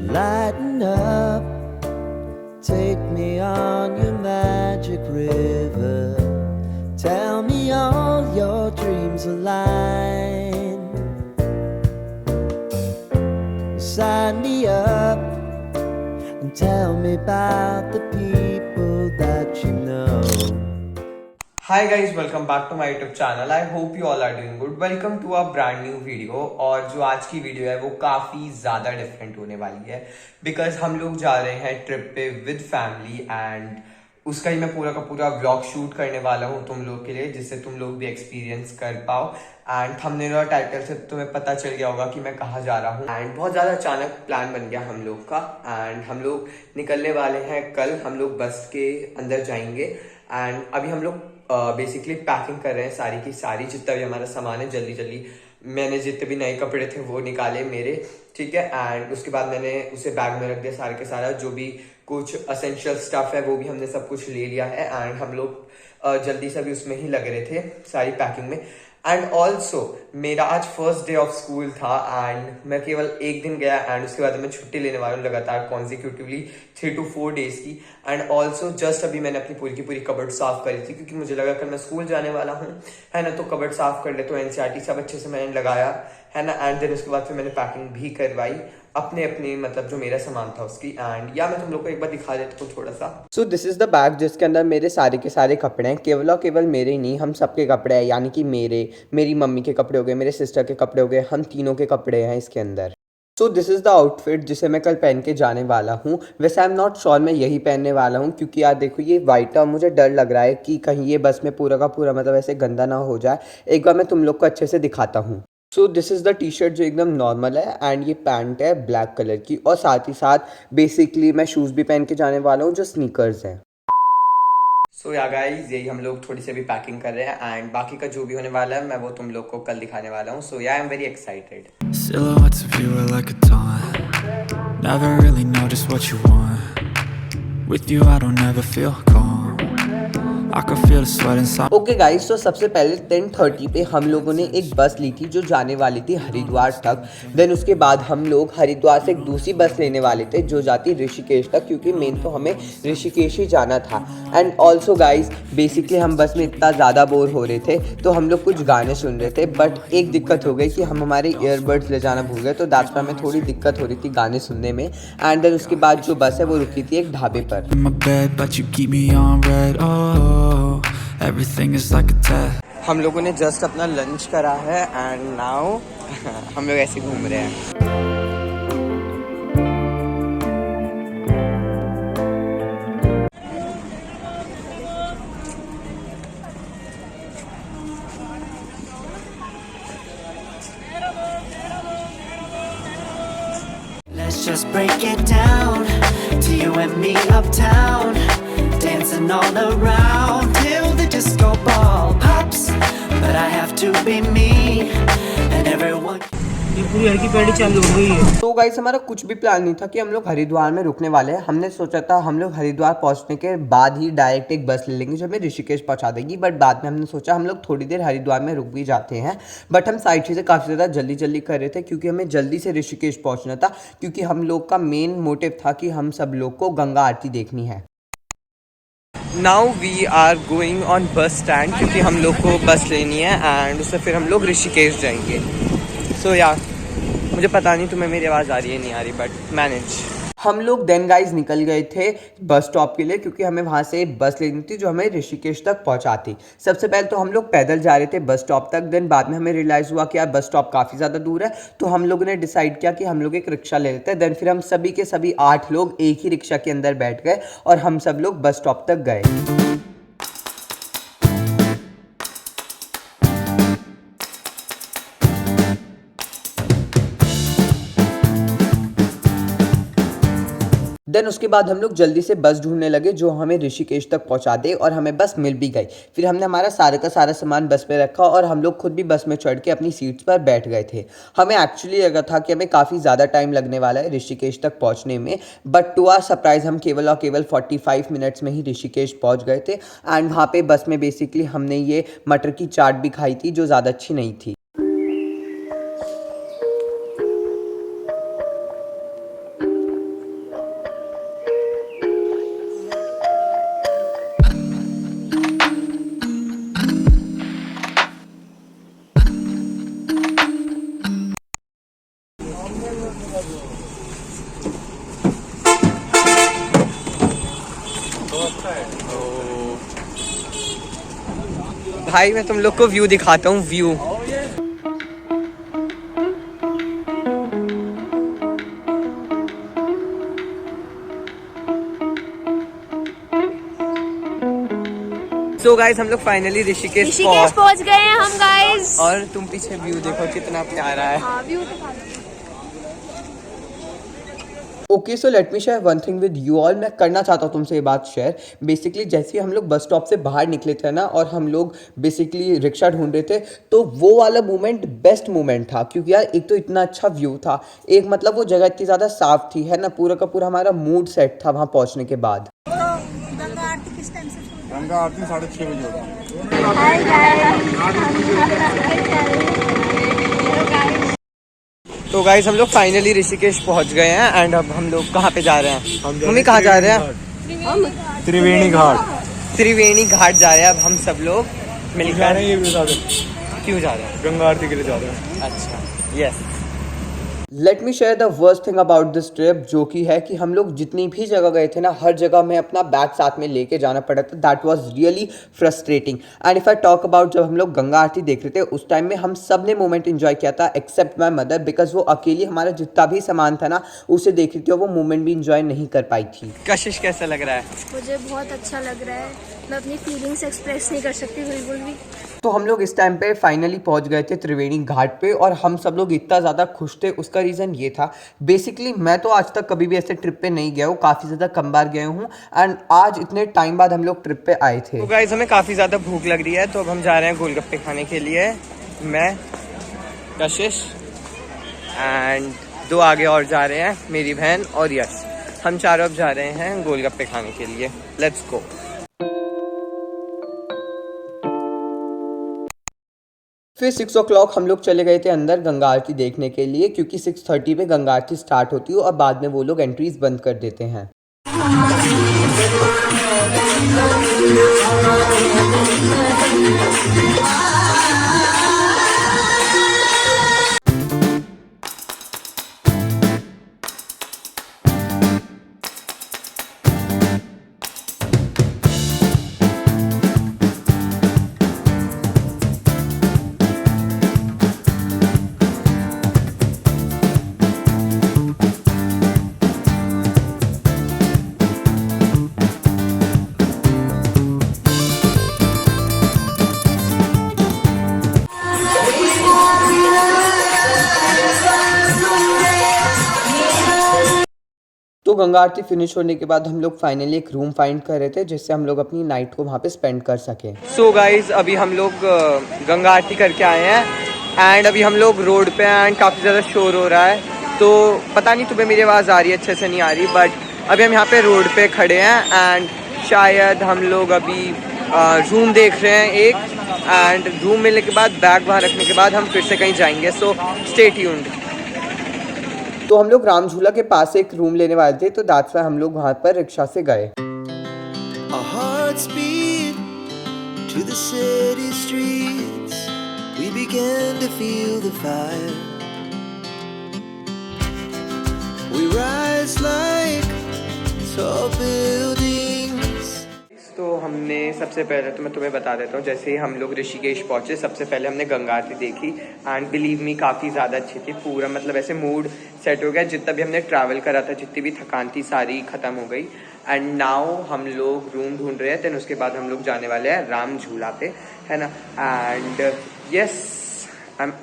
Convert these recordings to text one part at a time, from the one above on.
Lighten up, take me on your magic river. Tell me all your dreams align. Sign me up and tell me about the people that you know. Hi guys, welcome back to my YouTube channel. I hope you all are doing good. Welcome to a brand new video. और जो आज की video है वो काफ़ी ज़्यादा different होने वाली है बिकॉज हम लोग जा रहे हैं ट्रिप पे विद फैमिली एंड उसका ही मैं पूरा का पूरा व्लॉग शूट करने वाला हूँ तुम लोग के लिए, जिससे तुम लोग भी एक्सपीरियंस कर पाओ। एंड थंबनेल और टाइटल से तुम्हें पता चल गया होगा कि मैं कहाँ जा रहा हूँ। एंड बहुत ज़्यादा अचानक प्लान बन गया हम लोग का एंड हम लोग निकलने वाले हैं कल। हम लोग बस के अंदर जाएंगे एंड अभी हम लोग बेसिकली पैकिंग कर रहे हैं सारी की सारी, जितना भी हमारा सामान है जल्दी जल्दी। मैंने जितने भी नए कपड़े थे वो निकाले मेरे, ठीक है। एंड उसके बाद मैंने उसे बैग में रख दिया सारा के सारा, जो भी कुछ असेंशियल स्टफ है वो भी हमने सब कुछ ले लिया है। एंड हम लोग जल्दी से भी उसमें ही लग रहे थे सारी पैकिंग में। एंड ऑल्सो मेरा आज फर्स्ट डे ऑफ स्कूल था एंड मैं केवल एक दिन गया एंड उसके बाद मैं छुट्टी लेने वाला हूँ लगातार कॉन्जिक्यूटिवली 3 to 4 डेज की। एंड ऑल्सो जस्ट अभी मैंने अपनी पूरी की पूरी कबर्ड साफ करी थी क्योंकि मुझे लगा कल मैं स्कूल जाने वाला हूँ, है ना, तो कबर्ड साफ कर ले। तो एनसीईआरटी सब अच्छे से मैंने लगाया, है ना। एंड देन उसके बाद फिर मैंने पैकिंग भी करवाई अपने अपने मतलब जो मेरा सामान था उसकी। एंड या मैं तुम लोग को एक बार दिखा देता हूँ थोड़ा सा। So this is the bag जिसके अंदर मेरे सारे के सारे कपड़े हैं, केवल और केवल मेरे ही नहीं, हम सबके कपड़े हैं, यानी कि मेरी मम्मी के कपड़े हो गए, मेरे सिस्टर के कपड़े हो गए, हम तीनों के कपड़े हैं इसके अंदर। So this is the outfit जिसे मैं कल पहन के जाने वाला हूँ। वैसे आई एम नॉट श्योर मैं यही पहनने वाला हूँ क्योंकि यार देखो ये वाइट है और मुझे डर लग रहा है कि कहीं ये बस में पूरा का पूरा मतलब ऐसे गंदा ना हो जाए। एक बार मैं तुम लोग को अच्छे से दिखाता हूँ। So this is the T shirt जो एकदम नॉर्मल है एंड ये पैंट है ब्लैक कलर की, और साथ ही साथ बेसिकली मैं शूज़ भी पहन के जाने वाला हूँ जो स्नीकर्स हैं। सो या गाइस यही हम लोग थोड़ी सी अभी पैकिंग कर रहे हैं एंड बाकी का जो भी होने वाला है मैं वो तुम लोग को कल दिखाने वाला हूँ। सो या I am very excited. Silhouettes of you are like a taunt. Never really know just what you want. With you I don't ever feel calm. I can feel the sweat inside. Okay guys, तो सबसे पहले 10:30 पे हम लोगों ने एक बस ली थी जो जाने वाली थी हरिद्वार तक। देन उसके बाद हम लोग हरिद्वार से एक दूसरी बस लेने वाले थे जो जाती ऋषिकेश तक, क्योंकि मेन तो हमें ऋषिकेश ही जाना था। एंड ऑल्सो गाइस बेसिकली हम बस में इतना ज़्यादा बोर हो रहे थे तो हम लोग कुछ गाने सुन रहे थे, बट एक दिक्कत हो गई कि हम हमारे ईयरबड्स ले जाना भूल गए, तो दैट्स व्हाई हमें थोड़ी दिक्कत हो रही थी गाने सुनने में। एंड देन उसके बाद जो बस है वो रुकी थी एक ढाबे पर। In my bed, but you keep me on red. Oh, everything is like a test. हम लोगों ने जस्ट अपना लंच करा है एंड नाउ हम लोग ऐसे घूम रहे हैं। Let's just break it down to you and me uptown, dancing all around till the disco ball pops. But I have to be me and everyone. ये पूरी हल्की पैडी चालू हो गई है। तो गाइस हमारा कुछ भी प्लान नहीं था कि हम लोग हरिद्वार में रुकने वाले हैं। हमने सोचा था हम लोग हरिद्वार पहुंचने के बाद ही डायरेक्ट एक बस ले लेंगे जो हमें ऋषिकेश पहुंचा देगी, बट बाद में हमने सोचा हम लोग थोड़ी देर हरिद्वार में रुक भी जाते हैं। बट हम साइड चीज़ें काफ़ी ज़्यादा जल्दी जल्दी कर रहे थे क्योंकि हमें जल्दी से ऋषिकेश पहुँचना था, क्योंकि हम लोग का मेन मोटिव था कि हम सब लोग को गंगा आरती देखनी है। Now we are going on bus stand क्योंकि हम लोग को बस लेनी है एंड उससे फिर हम लोग ऋषिकेश जाएंगे। सो यार मुझे पता नहीं तुम्हें मेरी आवाज़ आ रही है नहीं आ रही, बट मैनेज। हम लोग देन गाइज निकल गए थे बस स्टॉप के लिए क्योंकि हमें वहाँ से बस लेनी थी जो हमें ऋषिकेश तक पहुँचाती। सबसे पहले तो हम लोग पैदल जा रहे थे बस स्टॉप तक, देन बाद में हमें रियलाइज़ हुआ कि यार बस स्टॉप काफ़ी ज़्यादा दूर है, तो हम लोगों ने डिसाइड किया कि हम लोग एक रिक्शा ले लेते हैं। देन फिर हम सभी के सभी 8 लोग एक ही रिक्शा के अंदर बैठ गए और हम सब लोग बस स्टॉप तक गए। देन उसके बाद हम लोग जल्दी से बस ढूंढने लगे जो हमें ऋषिकेश तक पहुंचा दे, और हमें बस मिल भी गई। फिर हमने हमारा सारा का सारा सामान बस पे रखा और हम लोग खुद भी बस में चढ़ के अपनी सीट्स पर बैठ गए थे। हमें एक्चुअली लगा था कि हमें काफ़ी ज़्यादा टाइम लगने वाला है ऋषिकेश तक पहुँचने में, बट टू आवर सरप्राइज हम केवल और केवल 45 मिनट्स में ही ऋषिकेश पहुँच गए थे। एंड वहाँ पर बस में बेसिकली हमने ये मटर की चाट भी खाई थी जो ज़्यादा अच्छी नहीं थी। भाई मैं तुम लोग को व्यू दिखाता हूँ, व्यू। सो गाइस हम लोग फाइनली ऋषिकेश पहुंच गए हैं हम गाइस। और तुम पीछे व्यू देखो कितना प्यारा है। हाँ, view okay, so let me share one thing with you all. मैं करना चाहता हूँ तुमसे ये बात शेयर। बेसिकली जैसे ही हम लोग बस स्टॉप से बाहर निकले थे ना, और हम लोग बेसिकली रिक्शा ढूंढ रहे थे, तो वो वाला मोमेंट बेस्ट मोमेंट था। क्योंकि यार एक तो इतना अच्छा व्यू था, एक मतलब वो जगह इतनी ज़्यादा साफ थी, है ना, पूरा का पूरा हमारा मूड सेट था वहाँ पहुँचने के बाद। गंगा आरती किस टाइम से? गंगा आरती 6:30 बजे होती है। तो गाइस हम लोग फाइनली ऋषिकेश पहुँच गए हैं। एंड अब हम लोग कहाँ पे जा रहे हैं? मम्मी कहाँ जा रहे हैं? त्रिवेणी घाट। त्रिवेणी घाट जा रहे हैं अब हम सब लोग मिलकर। ये भी बता दो क्यों जा रहे हैं? गंगा आरती के लिए जा रहे हैं। अच्छा, yes. Let me share the worst thing about this trip, जो कि है कि हम लोग जितनी भी जगह गए थे ना, हर जगह में अपना बैग साथ में लेके जाना पड़ा था। That was really frustrating. And if I talk about, जब हम लोग गंगा आरती देख रहे थे उस टाइम में हम सब ने मोमेंट एंजॉय किया था एक्सेप्ट माई मदर, बिकॉज वो अकेली हमारा जितना भी सामान था ना उसे देख रही थी और वो मोमेंट भी इंजॉय नहीं कर पाई थी। कशिश कैसा लग रहा है? मुझे बहुत अच्छा लग रहा है। मैं अपनी फीलिंग्स एक्सप्रेस नहीं कर सकती बिल्कुल भी। तो हम लोग इस टाइम पे फाइनली पहुंच गए थे त्रिवेणी घाट पे, और हम सब लोग इतना ज़्यादा खुश थे। उसका रीज़न ये था, बेसिकली मैं तो आज तक कभी भी ऐसे ट्रिप पे नहीं गया हूँ, काफ़ी ज़्यादा कम बार गया हूँ। एंड आज इतने टाइम बाद हम लोग ट्रिप पे आए थे। तो गाइस हमें काफ़ी ज़्यादा भूख लग रही है, तो अब हम जा रहे हैं गोलगप्पे खाने के लिए। मैं, कशिश एंड 2 आगे और जा रहे हैं, मेरी बहन और यश। हम चारों अब जा रहे हैं गोलगप्पे खाने के लिए। Let's go. फिर 6 o'clock हम लोग चले गए थे अंदर गंगा आरती देखने के लिए, क्योंकि 6:30 पे गंगा आरती स्टार्ट होती है और बाद में वो लोग एंट्रीज बंद कर देते हैं। तो गंगा आरती फिनिश होने के बाद हम लोग फाइनली एक रूम फाइंड कर रहे थे, जिससे हम लोग अपनी नाइट को वहाँ पे स्पेंड कर सके। सो गाइज अभी हम लोग गंगा आरती करके आए हैं एंड अभी हम लोग रोड पे हैं एंड काफ़ी ज़्यादा शोर हो रहा है। तो पता नहीं तुम्हें मेरी आवाज़ आ रही है अच्छे से नहीं आ रही, बट अभी हम यहाँ पे रोड पे खड़े हैं एंड शायद हम लोग अभी रूम देख रहे हैं एक, एंड रूम मिलने के बाद बैग वहाँ रखने के बाद हम फिर से कहीं जाएंगे। So stay tuned. तो हम लोग राम झूला के पास एक रूम लेने वाले थे, तो दैट्स व्हाई हम लोग वहाँ पर रिक्शा से गए। Our hearts beat to the city streets. We began to feel the fire. We rise like tall buildings. तो हमने सबसे पहले, तो मैं तुम्हें बता देता हूँ, जैसे ही हम लोग ऋषिकेश पहुँचे सबसे पहले हमने गंगा आरती देखी एंड बिलीव मी काफ़ी ज़्यादा अच्छी थी। पूरा मतलब ऐसे मूड सेट हो गया, जितना भी हमने ट्रैवल करा था, जितनी भी थकान थी सारी ख़त्म हो गई। एंड नाउ हम लोग रूम ढूंढ रहे हैं, देन उसके बाद हम लोग जाने वाले हैं राम झूला पे, है ना। And yes I am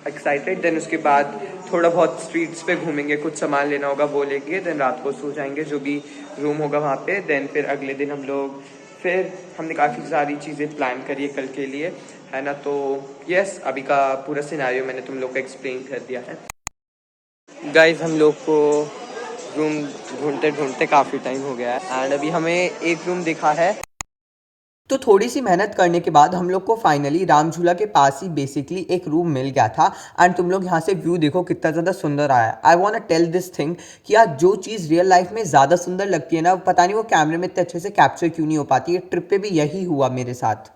excited. Then उसके बाद थोड़ा बहुत स्ट्रीट्स पे घूमेंगे, कुछ सामान लेना होगा वो लेंगे, देन रात को सो जाएंगे जो भी रूम होगा वहाँ पे। देन फिर अगले दिन हम लोग, फिर हमने काफ़ी सारी चीज़ें प्लान करी है कल के लिए, है ना। तो यस अभी का पूरा सिनेरियो मैंने तुम लोग को एक्सप्लेन कर दिया है। गाइज हम लोग को रूम ढूंढते ढूंढते काफ़ी टाइम हो गया है एंड अभी हमें एक रूम दिखा है। तो थोड़ी सी मेहनत करने के बाद हम लोग को फाइनली राम झूला के पास ही बेसिकली एक रूम मिल गया था। एंड तुम लोग यहाँ से व्यू देखो कितना ज़्यादा सुंदर आया। I want to tell this thing कि यार जो चीज़ रियल लाइफ में ज़्यादा सुंदर लगती है ना, पता नहीं वो कैमरे में इतने अच्छे से कैप्चर क्यों नहीं हो पाती है। ट्रिप पे भी यही हुआ मेरे साथ।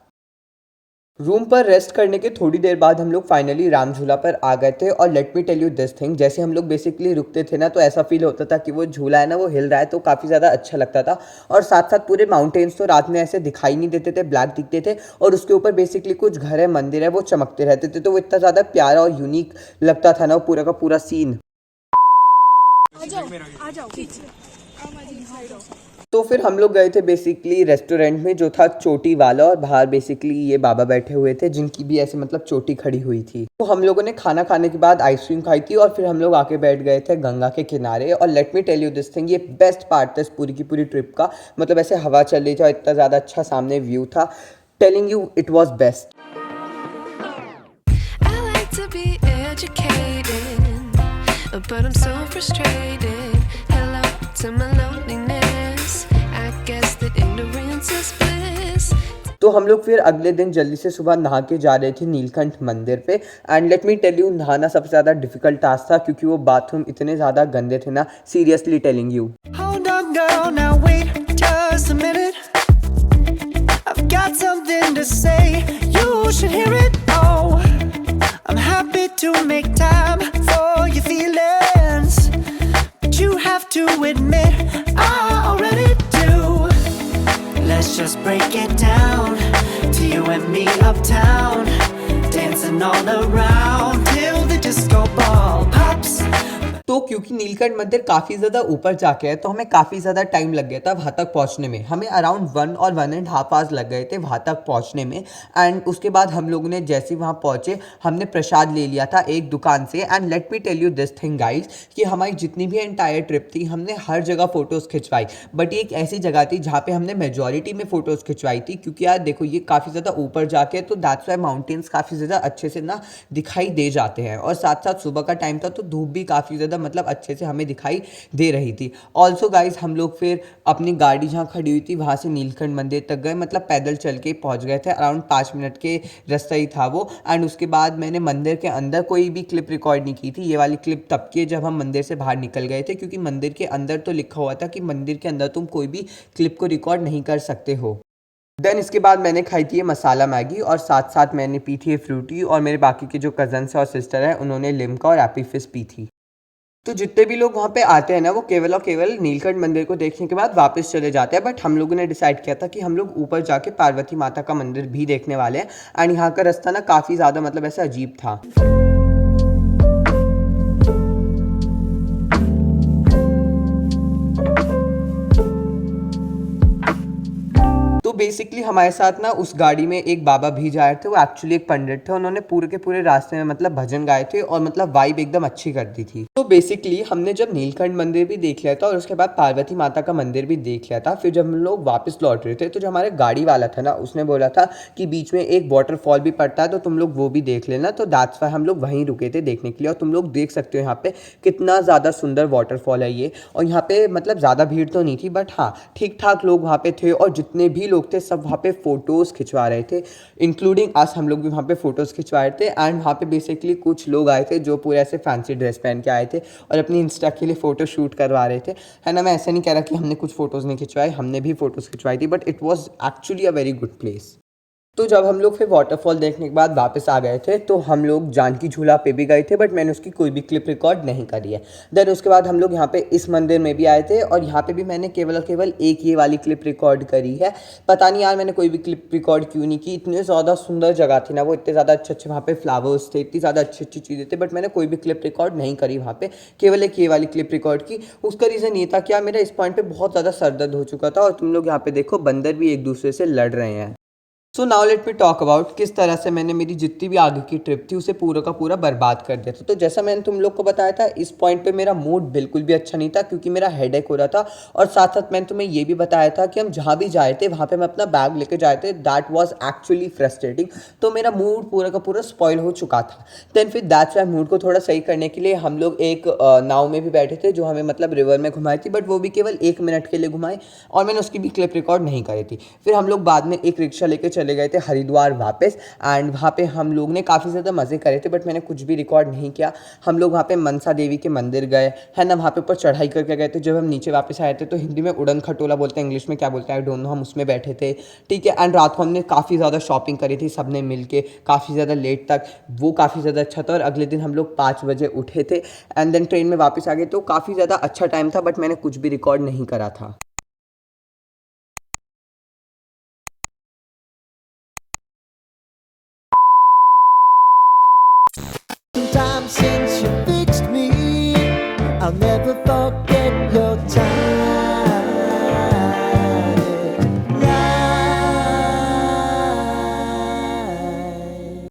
रूम पर रेस्ट करने के थोड़ी देर बाद हम लोग फाइनली राम झूला पर आ गए थे। और let me tell you this thing, जैसे हम लोग बेसिकली रुकते थे ना तो ऐसा फील होता था कि वो झूला है ना वो हिल रहा है, तो काफ़ी ज़्यादा अच्छा लगता था। और साथ साथ पूरे माउंटेन्स तो रात में ऐसे दिखाई नहीं देते थे, ब्लैक दिखते थे, और उसके ऊपर बेसिकली कुछ घर है, मंदिर है, वो चमकते रहते थे। तो वो इतना ज़्यादा प्यारा और यूनिक लगता था ना वो पूरा का पूरा सीन। आ जाओ पीछे। तो फिर हम लोग गए थे बेसिकली रेस्टोरेंट में जो था चोटी वाला, और बाहर बेसिकली ये बाबा बैठे हुए थे जिनकी भी ऐसे मतलब चोटी खड़ी हुई थी। तो हम लोगों ने खाना खाने के बाद आइसक्रीम खाई थी और फिर हम लोग आके बैठ गए थे गंगा के किनारे। और let me tell you this thing, ये बेस्ट पार्ट था इस पूरी की पूरी ट्रिप का। मतलब ऐसे हवा चल रही थी और इतना ज़्यादा अच्छा सामने व्यू था। Telling you it was best. I like to be educated, but I'm so frustrated. Hello to my loneliness. I guess that ignorance is bliss. तो हम लोग फिर अगले दिन जल्दी से सुबह नहा के जा रहे थे नीलकंठ मंदिर पे। And let me tell you, नहाना सबसे ज़्यादा डिफिकल्ट टास्क था क्योंकि वो बाथरूम इतने ज़्यादा गंदे थे ना, seriously telling you. Hold on, girl, now wait just a minute. I've got something to say, you should hear it. Oh, I'm happy to make time for your feelings, but you have to admit I already do. Let's just break it down, to you and me uptown, dancing all around till the disco ball pops. तो क्योंकि नीलकंठ मंदिर काफ़ी ज़्यादा ऊपर जाके है तो हमें काफ़ी ज़्यादा टाइम लग गया था वहाँ तक पहुँचने में। हमें अराउंड 1 और 1.5 आवर्स लग गए थे वहाँ तक पहुँचने में। एंड उसके बाद हम लोगों ने जैसे वहाँ पहुँचे हमने प्रसाद ले लिया था एक दुकान से। And let me tell you this thing guys, कि हमारी जितनी भी एंटायर ट्रिप थी हमने हर जगह फ़ोटोज़ खिंचवाई, बट ये एक ऐसी जगह थी जहाँ पे हमने मेजॉरिटी में फ़ोटोज़ खिंचवाई थी। क्योंकि यार देखो ये काफ़ी ज़्यादा ऊपर जाके तो दैट्स वाई माउंटेन्स काफ़ी ज़्यादा अच्छे से ना दिखाई दे जाते हैं। और साथ साथ सुबह का टाइम था तो धूप भी काफ़ी ज़्यादा मतलब अच्छे से हमें दिखाई दे रही थी। ऑल्सो गाइज हम लोग फिर अपनी गाड़ी जहाँ खड़ी हुई थी वहाँ से नीलकंठ मंदिर तक गए, मतलब पैदल चल के पहुँच गए थे। अराउंड 5 मिनट के रास्ता ही था वो। एंड उसके बाद मैंने मंदिर के अंदर कोई भी क्लिप रिकॉर्ड नहीं की थी। ये वाली क्लिप तब की जब हम मंदिर से बाहर निकल गए थे, क्योंकि मंदिर के अंदर तो लिखा हुआ था कि मंदिर के अंदर तुम कोई भी क्लिप को रिकॉर्ड नहीं कर सकते हो। देन इसके बाद मैंने खाई थी ये मसाला मैगी और साथ साथ मैंने पी थी ये फ्रूटी, और मेरे बाकी के जो कज़न्स और सिस्टर हैं उन्होंने लिम्का और एप्पी फिज़ पी थी। तो जितने भी लोग वहाँ पे आते हैं ना वो केवल और केवल नीलकंठ मंदिर को देखने के बाद वापस चले जाते हैं। बट हम लोगों ने डिसाइड किया था कि हम लोग ऊपर जाके पार्वती माता का मंदिर भी देखने वाले हैं। एंड यहाँ का रास्ता ना काफ़ी ज़्यादा मतलब ऐसा अजीब था। तो बेसिकली हमारे साथ ना उस गाड़ी में एक बाबा भी जा रहे थे, वो एक्चुअली एक पंडित थे। उन्होंने पूरे के पूरे रास्ते में मतलब भजन गाए थे और मतलब वाइब एकदम अच्छी कर दी थी। तो बेसिकली हमने जब नीलकंठ मंदिर भी देख लिया था और उसके बाद पार्वती माता का मंदिर भी देख लिया था, फिर जब हम लोग वापस लौट रहे थे तो जो हमारे गाड़ी वाला था ना उसने बोला था कि बीच में एक वाटरफॉल भी पड़ता है तो तुम लोग वो भी देख लेना। तो दैट्स वाई हम लोग वहीं रुके थे देखने के लिए। और तुम लोग देख सकते हो यहाँ पे कितना ज़्यादा सुंदर वाटरफॉल है ये। और यहाँ पे मतलब ज़्यादा भीड़ तो नहीं थी, बट हाँ ठीक ठाक लोग वहाँ पे थे। और जितने भी लोग थे सब वहाँ पे फ़ोटोज़ खिंचवा रहे थे, इंक्लूडिंग अस। हम लोग भी वहाँ पे फ़ोटोज़ खिंचवा रहे थे। एंड वहाँ पे बेसिकली कुछ लोग आए थे जो पूरे ऐसे फैंसी ड्रेस पहन के आए थे और अपनी इंस्टा के लिए फ़ोटो शूट करवा रहे थे, है ना। मैं ऐसे नहीं कह रहा कि हमने कुछ फ़ोटोज़ नहीं खिंचवाए, हमने भी फ़ोटोज़ खिंचवाई थी, but it was actually a very good place. तो जब हम लोग फिर वाटरफॉल देखने के बाद वापस आ गए थे तो हम लोग जानकी झूला पे भी गए थे, बट मैंने उसकी कोई भी क्लिप रिकॉर्ड नहीं करी है। देन उसके बाद हम लोग यहाँ पे इस मंदिर में भी आए थे और यहाँ पे भी मैंने केवल और केवल एक ये वाली क्लिप रिकॉर्ड करी है। पता नहीं यार मैंने कोई भी क्लिप रिकॉर्ड क्यों नहीं की। इतनी ज़्यादा सुंदर जगह थी ना वो, इतने ज़्यादा अच्छे वहाँ पे फ्लावर्स थे, इतनी ज़्यादा अच्छी अच्छी चीज़ें थे, बट मैंने कोई भी क्लिप रिकॉर्ड नहीं करी वहाँ पे, केवल एक ये वाली क्लिप रिकॉर्ड की। उसका रीज़न ये था कि यार मेरा इस पॉइंट पर बहुत ज़्यादा सर दर्द हो चुका था। और तुम लोग यहाँ पे देखो बंदर भी एक दूसरे से लड़ रहे हैं। So now let me talk about किस तरह से मैंने मेरी जितनी भी आगे की ट्रिप थी उसे पूरा का पूरा बर्बाद कर दिया था। तो जैसा मैंने तुम लोग को बताया था इस पॉइंट पे मेरा मूड बिल्कुल भी अच्छा नहीं था क्योंकि मेरा हेडेक हो रहा था। और साथ साथ मैंने तुम्हें ये भी बताया था कि हम जहाँ भी जाए थे वहाँ पे मैं अपना बैग लेके जाए थे। That was actually frustrating. तो मेरा मूड पूरा का पूरा स्पॉइल हो चुका था। देन फिर दैट्स वाई मूड को थोड़ा सही करने के लिए हम लोग एक नाव में भी बैठे थे जो हमें मतलब रिवर में घुमाई थी, बट वो भी केवल 1 मिनट के लिए घुमाई और मैंने उसकी भी क्लिप रिकॉर्ड नहीं करी थी। फिर हम लोग बाद में एक रिक्शा लेके चले गए थे हरिद्वार वापस। एंड वहाँ पे हम लोग ने काफ़ी ज़्यादा मज़े करे थे, बट मैंने कुछ भी रिकॉर्ड नहीं किया। हम लोग वहाँ पे मनसा देवी के मंदिर गए है ना, वहाँ पे ऊपर चढ़ाई करके गए थे। जब हम नीचे वापस आए थे तो हिंदी में उड़न खटोला बोलते हैं, इंग्लिश में क्या बोलते हैं आई डोंट नो, हम उसमें बैठे थे, ठीक है। एंड रात को हमने काफ़ी ज़्यादा शॉपिंग करी थी सबने मिल के, काफ़ी ज़्यादा लेट तक, वो काफ़ी ज़्यादा अच्छा था। और अगले दिन हम लोग 5 बजे उठे थे एंड देन ट्रेन में वापस आ गए। तो काफ़ी ज़्यादा अच्छा टाइम था, बट मैंने कुछ भी रिकॉर्ड नहीं करा था। Time since you fixed me, I'll never forget.